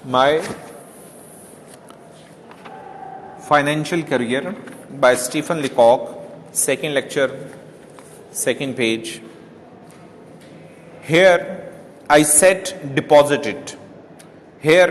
My Financial Career by Stephen Lecoq, second lecture, second page. Here I said deposit it. Here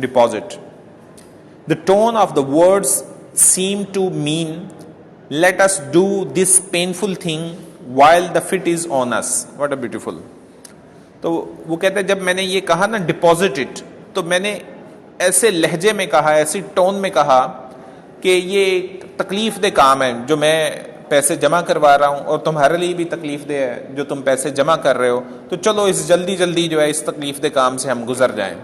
deposit. The tone of the words seemed to mean let us do this painful thing while the fit is on us. What a beautiful. تو وہ کہتے ہیں جب میں نے یہ کہا نا ڈپازٹ اٹ، تو میں نے ایسے لہجے میں کہا، ایسی ٹون میں کہا کہ یہ تکلیف دہ کام ہے جو میں پیسے جمع کروا رہا ہوں، اور تمہارے لیے بھی تکلیف دہ ہے جو تم پیسے جمع کر رہے ہو، تو چلو اس جلدی جو ہے اس تکلیف دہ کام سے ہم گزر جائیں،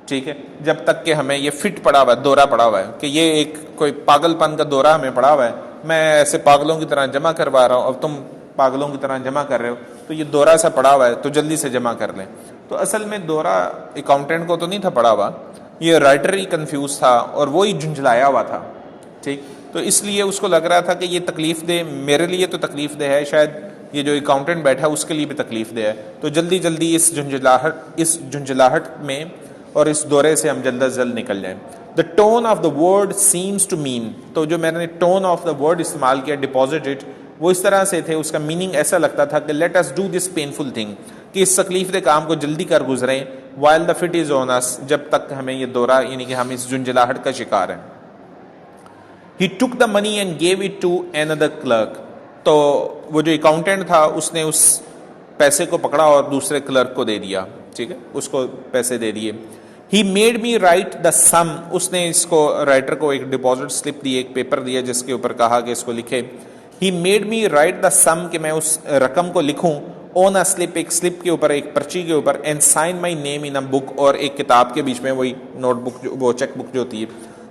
ٹھیک ہے، جب تک کہ ہمیں یہ فٹ پڑا ہوا ہے، دورہ پڑا ہوا ہے کہ یہ ایک کوئی پاگل پن کا دورہ ہمیں پڑا ہوا ہے، میں ایسے پاگلوں کی طرح جمع کروا رہا ہوں اور تم پاگلوں کی طرح جمع کر رہے ہو، تو یہ دورہ سا پڑا ہوا ہے تو جلدی سے جمع کر لیں۔ تو اصل میں دورہ اکاؤنٹنٹ کو تو نہیں تھا پڑا ہوا، یہ رائٹر ہی کنفیوز تھا اور وہی جھنجھلایا ہوا تھا، ٹھیک، تو اس لیے اس کو لگ رہا تھا کہ یہ تکلیف دہ، میرے لیے تو تکلیف دہ ہے، شاید یہ جو اکاؤنٹنٹ بیٹھا اس کے لیے بھی تکلیف دہ ہے، تو جلدی اس جھنجھلاہٹ میں اور اس دورے سے ہم جلد از جلد نکل جائیں۔ The tone of the word seems to mean، تو جو میں نے tone of the word استعمال کیا deposit it، وہ اس طرح سے تھے، اس کا میننگ ایسا لگتا تھا کہ let us do this painful thing، کہ اس تکلیف دہ کام کو جلدی کر گزریں while the fit is on us، جب تک ہمیں یہ دورہ یعنی کہ ہم اس جھنجھلاہٹ کا شکار ہیں۔ He took the money and gave it to another clerk، تو وہ جو اکاؤنٹنٹ تھا اس نے اس پیسے کو پکڑا اور دوسرے کلرک کو دے دیا، ٹھیک ہے، اس کو پیسے دے دیے۔ He made me write the sum، اس نے اس کو رائٹر کو ایک ڈپازٹ سلپ دی، ایک پیپر دیا جس کے اوپر کہا کہ اس کو لکھے۔ He made me write the sum، کہ میں اس رقم کو لکھوں on a slip، ایک سلپ کے اوپر، ایک پرچی کے اوپر، and sign my name in a book، اور ایک کتاب کے بیچ میں وہی نوٹ بک، وہ چیک بک جو ہوتی ہے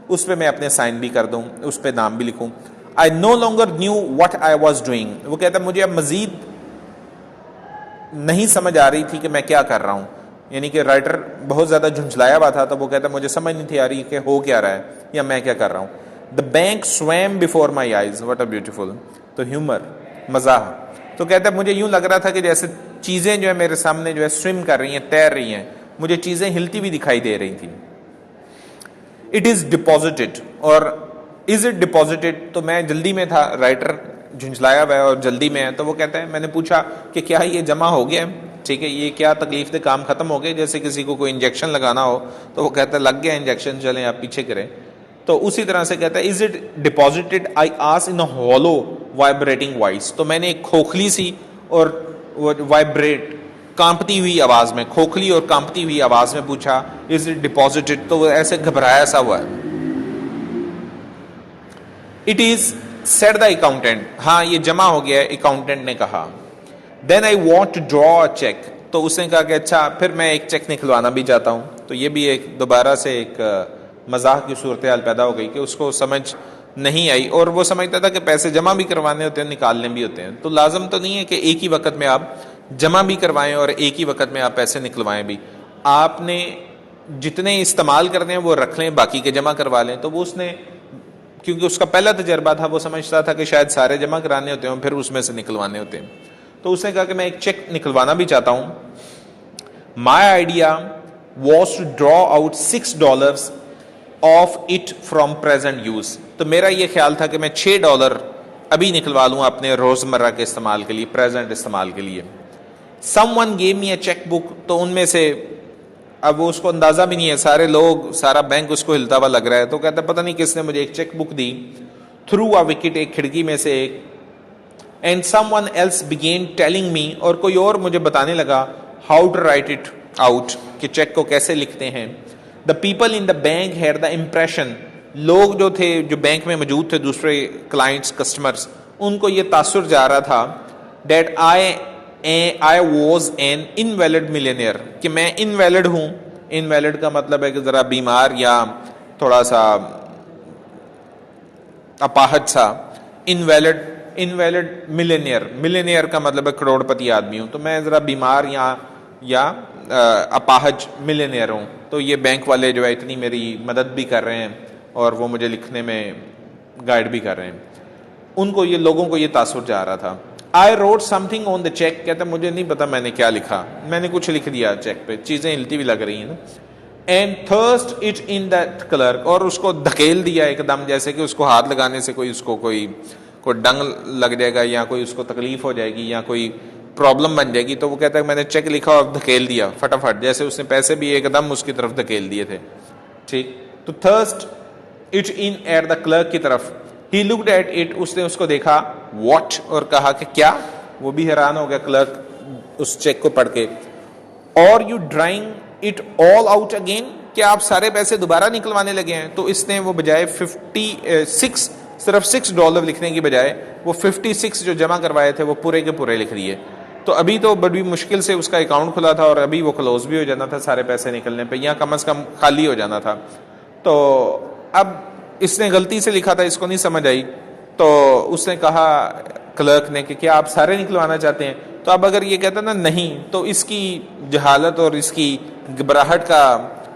اس پہ میں اپنے سائن بھی کر دوں، اس پہ نام بھی لکھوں۔ I no longer knew what I was doing، وہ کہتا ہے مجھے اب مزید نہیں سمجھ آ رہی تھی کہ میں کیا کر رہا ہوں، یعنی کہ رائٹر بہت زیادہ جھنجھلایا ہوا تھا، تو وہ کہتا ہے مجھے سمجھ نہیں تھی آ رہی کہ ہو کیا رہا ہے یا میں کیا کر رہا ہوں۔ The bank swam before my eyes، what a beautiful، تو ہیومر، مزاح، تو کہتا ہے مجھے یوں لگ رہا تھا کہ جیسے چیزیں جو ہے میرے سامنے جو ہے سوئم کر رہی ہیں، تیر رہی ہیں، مجھے چیزیں ہلتی بھی دکھائی دے رہی تھیں۔ It is deposited، اور is it deposited، تو میں جلدی میں تھا، رائٹر جھنجھلایا ہوا ہے اور جلدی میں ہے، تو وہ کہتا ہے میں نے پوچھا کہ کیا یہ جمع ہو گیا ہے، ٹھیک ہے، یہ کیا تکلیف دہ کام ختم ہو گئے، جیسے کسی کو کوئی انجیکشن لگانا ہو تو وہ کہتا ہے لگ گیا انجیکشن، چلیں آپ پیچھے کریں، تو اسی طرح سے کہتا ہے is it deposited، I asked in a hollow vibrating voice، تو میں نے ایک کھوکھلی سی اور وائبریٹ کانپتی ہوئی آواز میں، کھوکھلی اور کانپتی ہوئی آواز میں پوچھا is it deposited، تو وہ ایسے گھبرایا سا ہوا ہے۔ It is said the accountant، ہاں یہ جمع ہو گیا ہے، اکاؤنٹنٹ نے کہا۔ Then I want to draw a check، تو اس نے کہا کہ اچھا پھر میں ایک چیک نکلوانا بھی چاہتا ہوں، تو یہ بھی ایک دوبارہ سے ایک مزاح کی صورتحال پیدا ہو گئی کہ اس کو سمجھ نہیں آئی، اور وہ سمجھتا تھا کہ پیسے جمع بھی کروانے ہوتے ہیں، نکالنے بھی ہوتے ہیں، تو لازم تو نہیں ہے کہ ایک ہی وقت میں آپ جمع بھی کروائیں اور ایک ہی وقت میں آپ پیسے نکلوائیں بھی، آپ نے جتنے استعمال کرنے ہیں وہ رکھ لیں، باقی کے جمع کروا لیں۔ تو وہ اس نے، کیونکہ اس کا پہلا تجربہ تھا، وہ سمجھتا تھا کہ شاید سارے جمع کرانے ہوتے ہیں پھر اس میں سے نکلوانے ہوتے ہیں، تو اس نے کہا کہ میں ایک چیک نکلوانا بھی چاہتا ہوں۔ My idea was to draw out $6 of it from present use، تو میرا یہ خیال تھا کہ میں $6 ابھی نکلوا لوں اپنے روزمرہ کے استعمال کے لیے، پریزنٹ استعمال کے لیے۔ Someone gave me a check book، تو ان میں سے اب وہ اس کو اندازہ بھی نہیں ہے، سارے لوگ، سارا بینک اس کو ہلتا ہوا لگ رہا ہے، تو کہتا ہے پتہ نہیں کس نے مجھے ایک cheque book the, through a wicket، ایک کھڑکی میں سے ایک، and someone else began telling me، اور کوئی اور مجھے بتانے لگا how to write it out، کہ چیک کو کیسے لکھتے ہیں۔ the people in the bank had the impression، لوگ جو تھے جو بینک میں موجود تھے، دوسرے کلائنٹس، کسٹمرز، ان کو یہ تاثر جا رہا تھا that I was an invalid millionaire، کہ میں invalid ہوں، invalid کا مطلب ہے کہ ذرا بیمار یا تھوڑا سا اپاہج سا، invalid millionaire کا مطلب ہے کروڑ پتی آدمی ہوں، تو میں ذرا بیمار یا اپاہج millionaire ہوں، تو یہ بینک والے جو ہے اتنی میری مدد بھی کر رہے ہیں اور وہ مجھے لکھنے میں گائیڈ بھی کر رہے ہیں، ان کو یہ لوگوں کو یہ تاثر جا رہا تھا۔ I wrote something on the check. کہتا ہے مجھے نہیں پتا میں نے کیا لکھا, میں نے کچھ لکھ دیا چیک پہ, چیزیں ہلتی بھی لگ رہی ہیں نا. And thrust it in that clerk, اور اس کو دھکیل دیا ایک دم, جیسے کہ اس کو ہاتھ لگانے سے کوئی اس کو کوئی ڈنگ لگ جائے گا یا کوئی اس کو تکلیف ہو جائے گی یا کوئی پرابلم بن جائے گی. تو وہ کہتا ہے میں نے چیک لکھا اور دھکیل دیا فٹافٹ, جیسے اس نے پیسے بھی ایک دم اس کی طرف دھکیل دیے تھے. ٹھیک, تو thrust it in at the clerk کی طرف. He looked at it, اس نے اس کو دیکھا. What, اور کہا کہ کیا. وہ بھی حیران ہو گیا کلرک اس چیک کو پڑھ کے. Or you drawing it all out again, کیا آپ سارے پیسے دوبارہ نکلوانے لگے ہیں. تو اس نے وہ بجائے 56 صرف $6 لکھنے کی بجائے وہ 56 جو جمع کروائے تھے وہ پورے کے پورے لکھ دیے. تو ابھی تو بڑی مشکل سے اس کا اکاؤنٹ کھلا تھا اور ابھی وہ کلوز بھی ہو جانا تھا سارے پیسے نکلنے پہ, یا کم از کم خالی ہو جانا تھا. تو اب اس نے غلطی سے لکھا تھا, اس کو نہیں سمجھ آئی. تو اس نے کہا کلرک نے کہ کیا آپ سارے نکلوانا چاہتے ہیں. تو اب اگر یہ کہتا نا نہیں, تو اس کی جہالت اور اس کی گھبراہٹ کا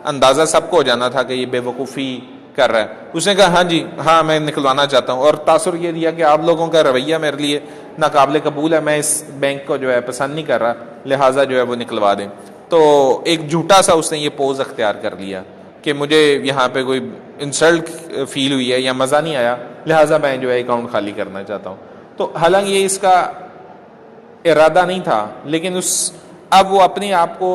اندازہ سب کو ہو جانا تھا کہ یہ بے وقوفی کر رہا ہے. اس نے کہا ہاں جی ہاں میں نکلوانا چاہتا ہوں, اور تاثر یہ دیا کہ آپ لوگوں کا رویہ میرے لیے ناقابل قبول ہے, میں اس بینک کو جو ہے پسند نہیں کر رہا, لہٰذا جو ہے وہ نکلوا دیں. تو ایک جھوٹا سا اس نے یہ پوز اختیار کر لیا کہ مجھے یہاں پہ کوئی انسلٹ فیل ہوئی ہے یا مزہ نہیں آیا, لہٰذا میں جو ہے اکاؤنٹ خالی کرنا چاہتا ہوں. تو حالانکہ یہ اس کا ارادہ نہیں تھا, لیکن اب وہ اپنے آپ کو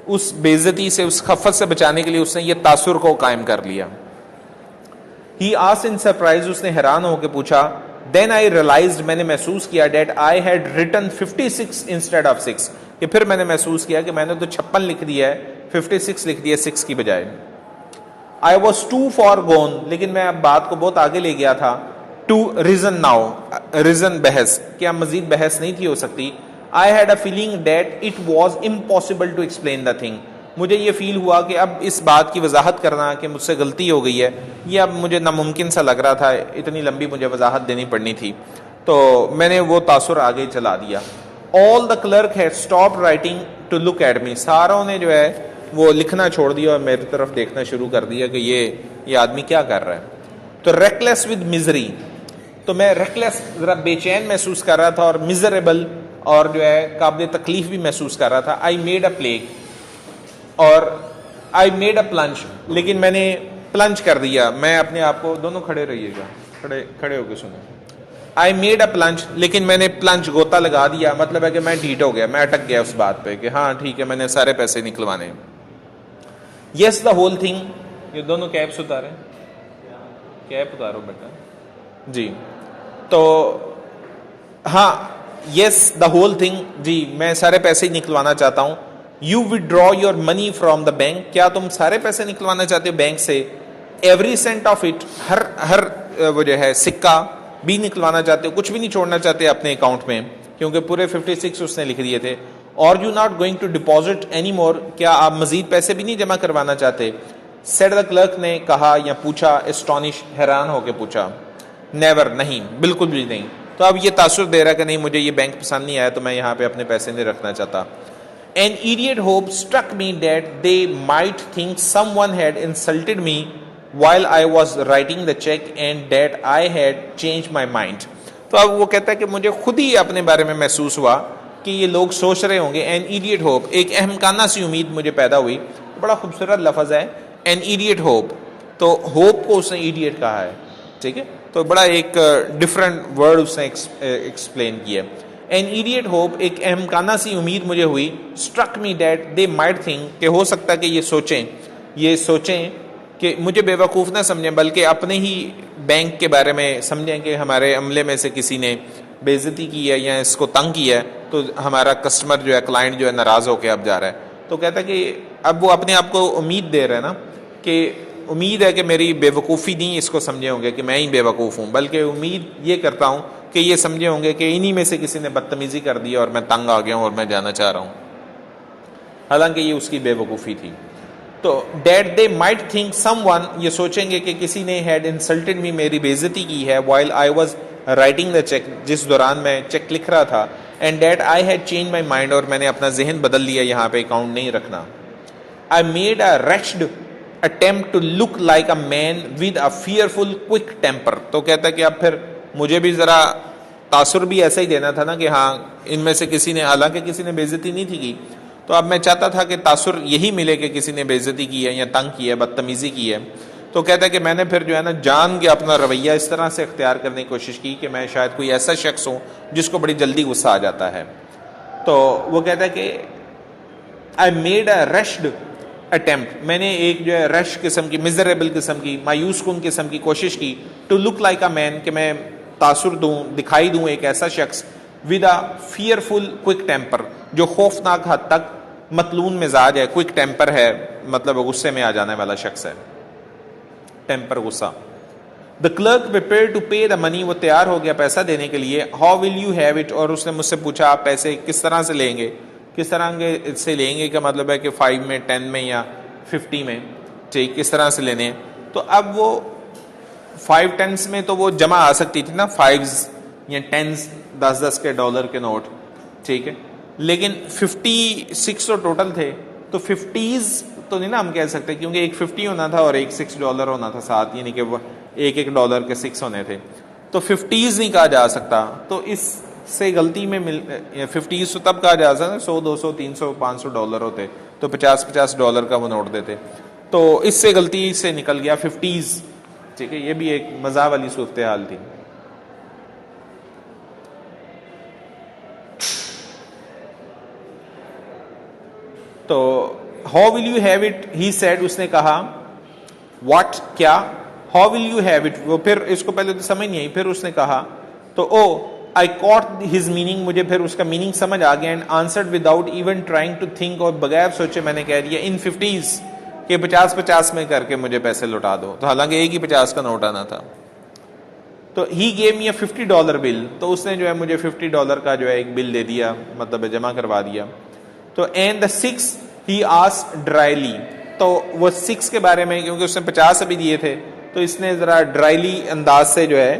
اس بے عزتی سے, اس خفت سے بچانے کے لیے اس نے یہ تاثر کو قائم کر لیا. He asked in surprise, اس نے حیران ہو کے پوچھا. Then I realized, میں نے محسوس کیا, that I had written 56 instead of 6, کہ پھر میں نے محسوس کیا کہ میں نے تو 56 لکھ دیا ہے, 56 لکھ دیا 6 کی بجائے. I was too far gone, لیکن میں اب بات کو بہت آگے لے گیا تھا. To reason now, reason بحث, کیا مزید بحث نہیں تھی ہو سکتی. I had a feeling that it was impossible to explain the thing. مجھے یہ فیل ہوا کہ اب اس بات کی وضاحت کرنا کہ مجھ سے غلطی ہو گئی ہے یہ اب مجھے ناممکن سا لگ رہا تھا, اتنی لمبی مجھے وضاحت دینی پڑنی تھی. تو میں نے وہ تاثر آگے چلا دیا. All the clerk had stopped writing to look at me. ساروں نے جو ہے وہ لکھنا چھوڑ دیا اور میری طرف دیکھنا شروع کر دیا کہ یہ آدمی کیا کر رہا ہے. تو reckless with misery, تو میں ریکلیس ذرا بے چین محسوس کر رہا تھا اور miserable اور جو ہے قابل تکلیف بھی محسوس کر رہا تھا. I made a play, اور I made a plunge, لیکن میں نے پلنج کر دیا. میں اپنے آپ کو, دونوں کھڑے رہیے گا, کھڑے ہو کے سنیں. I made a plunge, لیکن میں نے پلنج گوتا لگا دیا, مطلب ہے کہ میں ڈھیٹ ہو گیا, میں اٹک گیا اس بات پہ کہ ہاں ٹھیک ہے میں نے سارے پیسے نکلوانے. Yes the whole thing, یہ دونوں کیپس اتاریں, کیپ اتارو بیٹا جی. تو ہاں yes the whole thing, جی میں سارے پیسے ہی نکلوانا چاہتا ہوں. You withdraw your money from the bank, کیا تم سارے پیسے نکلوانا چاہتے ہو بینک سے. Every cent of it, ہر وہ جو ہے سکہ بھی نکلوانا چاہتے ہو, کچھ بھی نہیں چھوڑنا چاہتے اپنے اکاؤنٹ میں, کیونکہ پورے 56 اس نے لکھ دیے تھے. Or you not going to deposit any more, کیا آپ مزید پیسے بھی نہیں جمع کروانا چاہتے. Said the clerk, نے کہا یا پوچھا, astonished, حیران ہو کے پوچھا. Never, نہیں, بالکل بھی نہیں. تو اب یہ تاثر دے رہا کہ نہیں مجھے یہ بینک پسند نہیں آیا, تو میں یہاں پہ اپنے پیسے نہیں رکھنا چاہتا. An idiot hope struck me that they might think someone had insulted me while I was writing the check and that I had changed my mind. تو اب وہ کہتا ہے کہ مجھے خود ہی اپنے بارے میں محسوس ہوا کہ یہ لوگ سوچ رہے ہوں گے. An idiot hope, ایک احمقانہ سی امید مجھے پیدا ہوئی. بڑا خوبصورت لفظ ہے an idiot hope. تو hope کو اس نے idiot کہا ہے, ٹھیک ہے, تو بڑا ایک ڈفرنٹ ورڈ اس نے ایکسپلین کیا. An idiot hope, ایک احمقانہ سی امید مجھے ہوئی. Struck me that they might think, کہ ہو سکتا کہ یہ سوچیں کہ مجھے بے وقوف نہ سمجھیں بلکہ اپنے ہی بینک کے بارے میں سمجھیں کہ ہمارے عملے میں سے کسی نے بے عزتی کی ہے یا اس کو تنگ کیا ہے, تو ہمارا کسٹمر جو ہے, کلائنٹ جو ہے, ناراض ہو کے اب جا رہا ہے. تو کہتا ہے کہ اب وہ اپنے آپ کو امید دے رہا ہے نا, کہ امید ہے کہ میری بے وقوفی نہیں اس کو سمجھے ہوں گے کہ میں ہی بے وقوف ہوں, بلکہ امید یہ کرتا ہوں کہ یہ سمجھے ہوں گے کہ انہی میں سے کسی نے بدتمیزی کر دی اور میں تنگ آ گیا ہوں اور میں جانا چاہ رہا ہوں, حالانکہ یہ اس کی بے وقوفی تھی. تو that they might think someone, یہ سوچیں گے کہ کسی نے had insulted me, میری بے عزتی کی ہے, while I was writing the check, جس دوران میں چیک لکھ رہا تھا, and that I had changed my mind, اور میں نے اپنا ذہن بدل لیا, یہاں پہ اکاؤنٹ نہیں رکھنا. I made a wretched attempt to look like a man with a fearful quick temper. تو کہتا ہے کہ اب پھر مجھے بھی ذرا تاثر بھی ایسا ہی دینا تھا نا کہ ہاں ان میں سے کسی نے، حالانکہ کسی نے بے عزتی نہیں تھی کی، تو اب میں چاہتا تھا کہ تاثر یہی ملے کہ کسی نے بے عزتی کی ہے یا تنگ کی ہے، بدتمیزی کی ہے. تو کہتا ہے کہ میں نے پھر جو ہے نا جان کے اپنا رویہ اس طرح سے اختیار کرنے کی کوشش کی کہ میں شاید کوئی ایسا شخص ہوں جس کو بڑی جلدی غصہ آ جاتا ہے. تو وہ کہتا ہے کہ آئی میڈ اے رشڈ اٹیمپٹ، میں نے ایک جو ہے رش قسم کی، میزریبل قسم کی، مایوس کن قسم کی کوشش کی، ٹو لک لائک اے مین، کہ میں تاثر دوں، دکھائی دوں ایک ایسا شخص، with a fearful quick temper, جو خوفناک حد تک متلون مزاج ہے، کوئک ٹیمپر ہے، مطلب غصے میں آ جانے والا شخص ہے، ٹیمپر غصہ. دا کلرک prepared ٹو پے دا منی، وہ تیار ہو گیا پیسہ دینے کے لیے. How will you have it, اور اس نے مجھ سے پوچھا آپ پیسے کس طرح سے لیں گے، کس طرح سے لیں گے، کا مطلب ہے کہ 5 میں، 10 میں یا 50 میں، ٹھیک، کس طرح سے لینے ہیں. تو اب وہ 5 10s میں تو وہ جمع آ سکتی تھی نا، 5s یا 10s، 10 کے ڈالر کے نوٹ، ٹھیک ہے، لیکن 56 تو ٹوٹل تھے، تو 50s تو نہیں نا ہم کہہ سکتے، کیونکہ ایک 50 ہونا تھا اور ایک $6 ہونا تھا ساتھ، یعنی کہ وہ ایک ڈالر کے 6 ہونے تھے، تو 50s نہیں کہا جا سکتا. تو اس سے غلطی میں 50s تو تب کہا جا سکتا، 100 200 300 $500 ہوتے تو $50 کا وہ نوٹ دیتے. تو اس سے غلطی سے نکل گیا 50s، ٹھیک ہے، یہ بھی ایک مزاح والی صورتحال تھی. تو how will you have it, he said, اس نے کہا، واٹ، کیا، how will you have it, وہ پھر اس کو پہلے تو سمجھ نہیں آئی، پھر اس نے کہا، تو او آئی کاٹ ہز میننگ، مجھے پھر اس کا میننگ سمجھ آ گیا. And answered without even trying to think, اور بغیر سوچے میں نے کہہ دیا، ان 50s، کہ 50 میں کر کے مجھے پیسے لوٹا دو. تو حالانکہ ایک ہی 50 کا نوٹ آنا تھا. تو ہی گیو می اے $50 بل، تو اس نے جو ہے مجھے $50 کا جو ہے ایک بل دے دیا، مطلب جمع کروا دیا. تو اینڈ دا 6 ہی آسکڈ ڈرائیلی، تو وہ 6 کے بارے میں، کیونکہ اس نے 50 ابھی دیے تھے، تو اس نے ذرا ڈرائیلی انداز سے جو ہے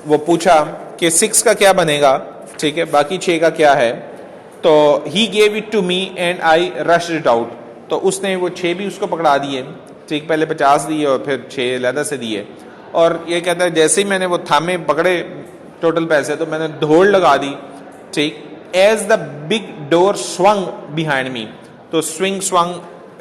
وہ پوچھا کہ 6 کا کیا بنے گا، ٹھیک ہے، باقی 6 کا کیا ہے. تو he gave it to me and I rushed it out, تو اس نے وہ 6 بھی اس کو پکڑا دیے، ٹھیک، پہلے 50 دیے اور پھر 6 علیحدہ سے دیے. اور یہ کہتا ہے جیسے ہی میں نے وہ تھامے پکڑے ٹوٹل پیسے، تو میں نے دھوڑ لگا دی، ٹھیک، as the big door swung behind me, تو سوئنگ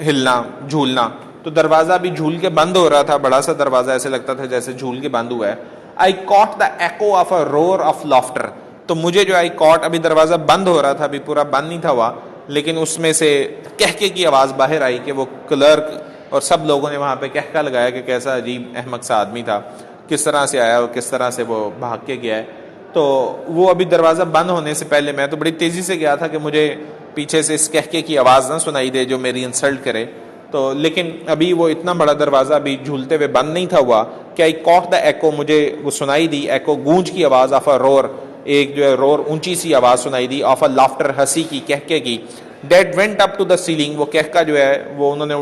ہلنا، جھولنا، تو دروازہ بھی جھول کے بند ہو رہا تھا، بڑا سا دروازہ، ایسے لگتا تھا جیسے جھول کے بند ہوا ہے. آئی کاٹ دا ایکو آف اے رور آف لافٹر، تو مجھے جو آئی کاٹ، ابھی دروازہ بند ہو رہا تھا، ابھی پورا بند نہیں تھا ہوا، لیکن اس میں سے کہکے کی آواز باہر آئی کہ وہ کلرک اور سب لوگوں نے وہاں پہ کہکا لگایا کہ کیسا عجیب احمق سا آدمی تھا، کس طرح سے آیا اور کس طرح سے وہ بھاگ کے گیا ہے. تو وہ ابھی دروازہ بند ہونے سے پہلے میں تو بڑی تیزی سے گیا تھا کہ مجھے پیچھے سے اس کہکے کی آواز نہ سنائی دے جو میری انسلٹ کرے. تو لیکن ابھی وہ اتنا بڑا دروازہ ابھی جھولتے ہوئے بند نہیں تھا ہوا کہ آئی کاٹ دا ایکو، مجھے وہ سنائی دی، ایکو گونج کی آواز، آف اے رور، ایک جو ہے رور اونچی سی آواز سنائی دی، آف اے لافٹر، ہنسی کی، کہکے کی. That went up to the ceiling, وہ کہکا جو ہے وہ انہوں نے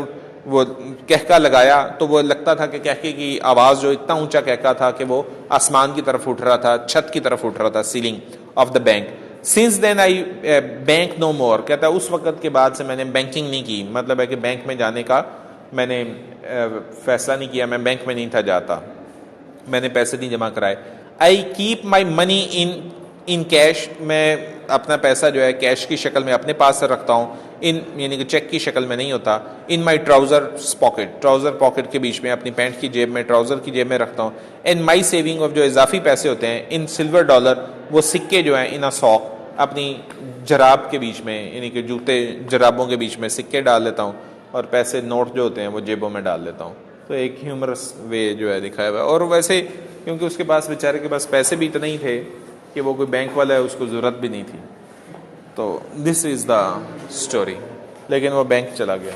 وہ کہکا لگایا، تو وہ لگتا تھا کہ کہکے کی آواز جو اتنا اونچا کہکا تھا کہ وہ آسمان کی طرف اٹھ رہا تھا، چھت کی طرف اٹھ رہا تھا، ceiling of the bank. Since then I bank no more, کہتا ہے اس وقت کے بعد سے میں نے بینکنگ نہیں کی، مطلب ہے کہ بینک میں جانے کا میں نے فیصلہ نہیں کیا، میں بینک میں نہیں تھا جاتا، میں نے پیسے نہیں جمع کرائے. I keep my money in cash, میں اپنا پیسہ جو ہے کیش کی شکل میں اپنے پاس رکھتا ہوں، یعنی کہ چیک کی شکل میں نہیں ہوتا. ان مائی ٹراؤزر پاکٹ، ٹراؤزر پاکٹ کے بیچ میں، اپنی پینٹ کی جیب میں، ٹراؤزر کی جیب میں رکھتا ہوں. ان مائی سیونگ آف، جو اضافی پیسے ہوتے ہیں، ان سلور ڈالر، وہ سکے جو ہیں، ان ساک، اپنی جراب کے بیچ میں، یعنی کہ جوتے جرابوں کے بیچ میں سکے ڈال لیتا ہوں، اور پیسے نوٹ جو ہوتے ہیں وہ جیبوں میں ڈال لیتا ہوں. تو ایک ہیومرس وے جو ہے دکھایا ہوا ہے. اور ویسے کیونکہ اس کے پاس بیچارے کے پاس پیسے بھی اتنے ہی تھے کہ وہ کوئی بینک والا ہے، اس کو ضرورت بھی نہیں تھی. تو دس از دا اسٹوری، لیکن وہ بینک چلا گیا.